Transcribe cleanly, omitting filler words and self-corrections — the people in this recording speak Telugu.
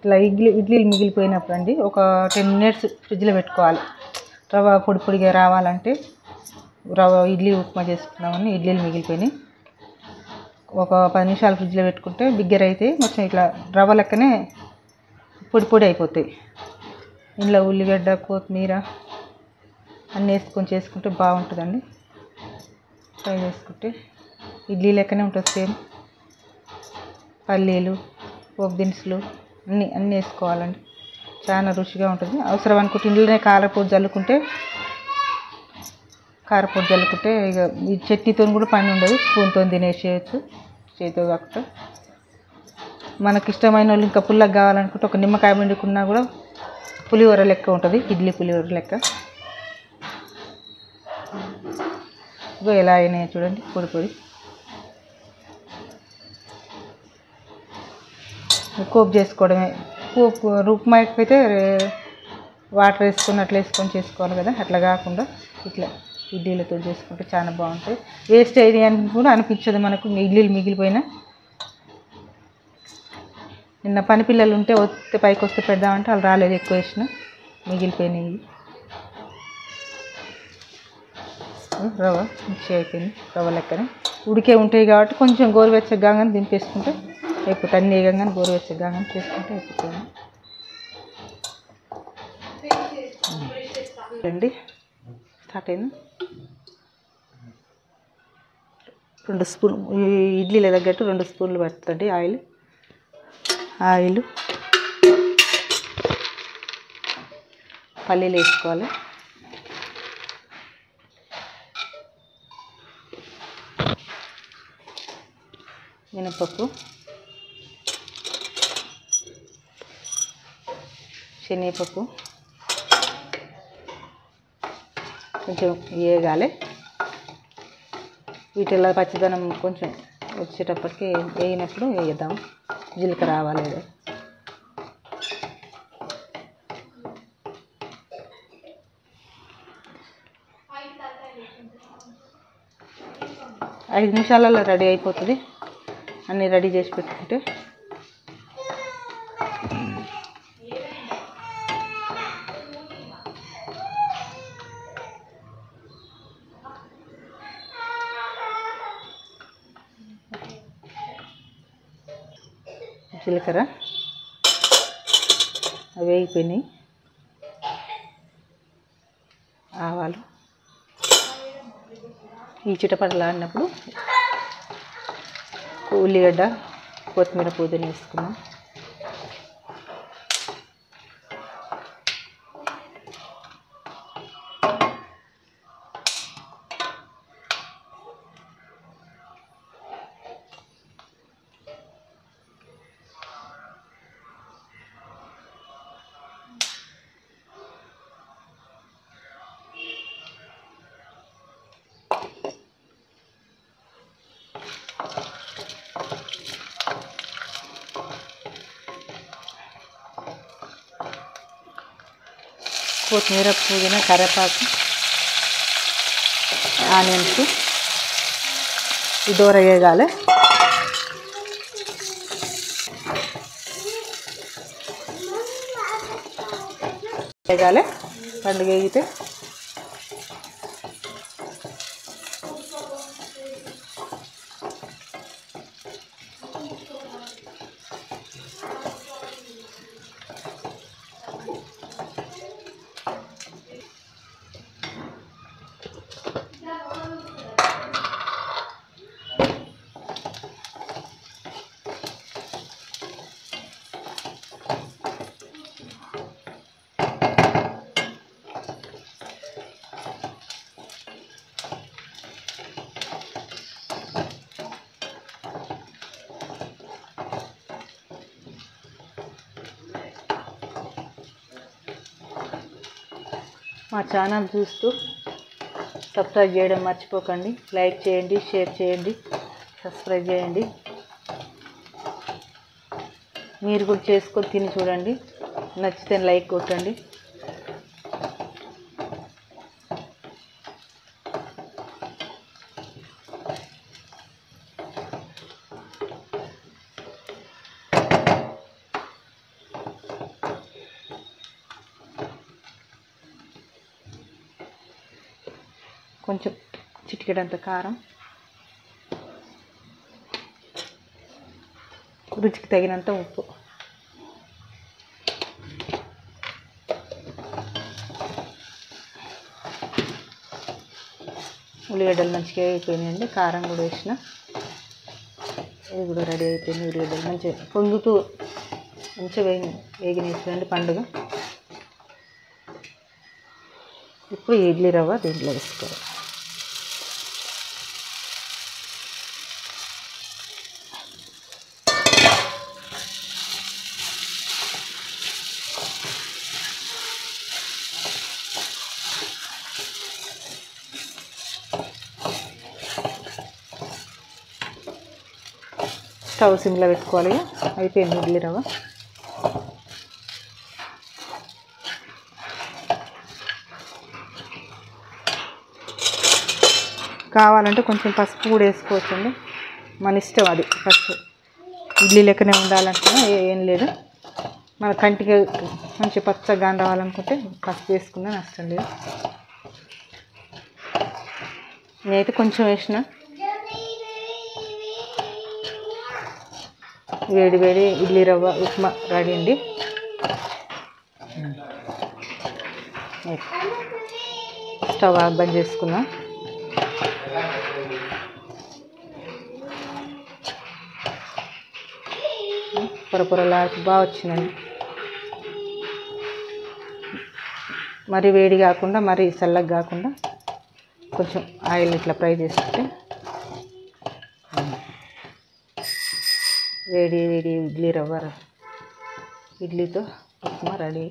ఇట్లా ఇడ్లీలు మిగిలిపోయినప్పుడు అండి ఒక 10 మినిట్స్ ఫ్రిడ్జ్లో పెట్టుకోవాలి. రవ్వ పొడి పొడిగా రావాలంటే రవ్వ ఇడ్లీ ఉప్మా చేసుకున్నామని ఇడ్లీలు మిగిలిపోయినాయి ఒక 10 నిమిషాలు ఫ్రిడ్జ్లో పెట్టుకుంటే బిగ్గర అయితే మొత్తం ఇట్లా రవ్వ లెక్కనే పొడి పొడి అయిపోతాయి. ఇందులో ఉల్లిగడ్డ కొత్తిమీర అన్నీ వేసుకొని చేసుకుంటే బాగుంటుందండి. ఫ్రై చేసుకుంటే ఇడ్లీ లెక్కనే ఉంటుంది సేమ్. పల్లీలు పోపు దినుసులు అన్నీ వేసుకోవాలండి. చాలా రుచిగా ఉంటుంది. అవసరం అనుకుంటే ఇంట్లోనే కారపొడి జల్లుకుంటే ఇక ఈ చట్నీతో కూడా పని ఉండదు. స్పూన్తో తినేసేయచ్చు చేతితో కాకుండా. మనకి ఇష్టమైన వాళ్ళు ఇంకా పుల్లగా కావాలనుకుంటే ఒక నిమ్మకాయ పిండుకున్నా కూడా పులిహోర లెక్క ఉంటుంది. ఇడ్లీ పులిహోర లెక్క. ఇగో ఎలా అయినాయో చూడండి పొడి పొడి. పోపు చేసుకోవడమే. పోపు ఉప్మాకి అయితే వాటర్ వేసుకొని అట్లా వేసుకొని చేసుకోవాలి కదా, అట్లా కాకుండా ఇట్లా ఇడ్లీలతో చేసుకుంటే చాలా బాగుంటాయి. వేస్ట్ అయ్యి అని కూడా అనిపించదు మనకు. ఇడ్లీలు మిగిలిపోయినా నిన్న పని పిల్లలు ఉంటే వస్తే పైకి వస్తే పెడదామంటే వాళ్ళు రాలేదు, ఎక్కువ వేసిన మిగిలిపోయినాయి. రవ్వ మిక్సీ అయిపోయింది. రవ్వ లెక్కనే ఉడికే ఉంటాయి కాబట్టి కొంచెం గోరువెచ్చగా కానీ దింపేసుకుంటే అయిపోతుంది. అన్నీ వేగంగానే గోరువెచ్చగా కానీ చేసుకుంటే అయిపోతుంది అండి. స్టార్ట్ అయింది. 2 స్పూన్లు ఇడ్లీల తగ్గట్టు 2 స్పూన్లు పడుతుంది ఆయిల్. పల్లీలు వేసుకోవాలి. మినపప్పు, శనగపప్పు కొంచెం వేగాలి. వీటిల్లో పచ్చిదనం కొంచెం వచ్చేటప్పటికి వేగినప్పుడు వేద్దాం. జీలకర్ర రావాలి. 5 నిమిషాలలో రెడీ అయిపోతుంది. అన్నీ రెడీ చేసి పెట్టుకుంటే జీలకర్ర అవి వేగిపోయినాయి. ఆవాలు ఈ చిటపటలాడినప్పుడు ఉల్లిగడ్డ కొత్తిమీర పుదీనా వేసుకున్నాం. కొత్తిమీర పుదీనా కరివేపాకు ఆనియన్స్ దూర వేగాలి. పండుగ వేగితే మా ఛానల్ చూస్తూ సబ్స్క్రైబ్ చేయడం మర్చిపోకండి. లైక్ చేయండి, షేర్ చేయండి, సబ్స్క్రైబ్ చేయండి. మీరు కూడా చేసుకొని తిని చూడండి. నచ్చితే లైక్ కొట్టండి. కొంచెం చిటికెడంత కారం, రుచికి తగినంత ఉప్పు. ఉల్లిగడ్డలు మంచిగా అయిపోయినాయండి, కారం కూడా వేసిన, ఇది కూడా రెడీ అయిపోయింది. ఉల్లిగడ్డలు మంచిగా పొంగుతూ మంచిగా వేగినేసిందండి పండుగ. ఇప్పుడు ఇడ్లీ రవ్వ దీంట్లో వేసుకోవాలి. స్టవ్ సిమ్లో పెట్టుకోవాలి. అయిపోయింది ఇడ్లీ రవ్వ. కావాలంటే కొంచెం పసుపు కూడా వేసుకోవచ్చండి, మన ఇష్టం అది. పసుపు ఇడ్లీ లెక్కనే ఉండాలంటే ఏం లేదు, మన కంటికి మంచి పచ్చగా రావాలనుకుంటే పసుపు వేసుకున్నా నష్టం లేదు. నేనైతే కొంచెం వేసిన. వేడి వేడి ఇడ్లీ రవ్వ ఉప్మా రెడీ అండి. స్టవ్ బంద్ చేసుకుందాం. పొరపొరలాడుతూ బాగా వచ్చిందండి. మరీ వేడి కాకుండా మరీ చల్లగా కాకుండా కొంచెం ఆయిల్ ఇట్లా ఫ్రై చేసుకుంటే వేడి వేడి ఇడ్లీ రవ్వ ఇడ్లీతో ఉప్మా రెడీ.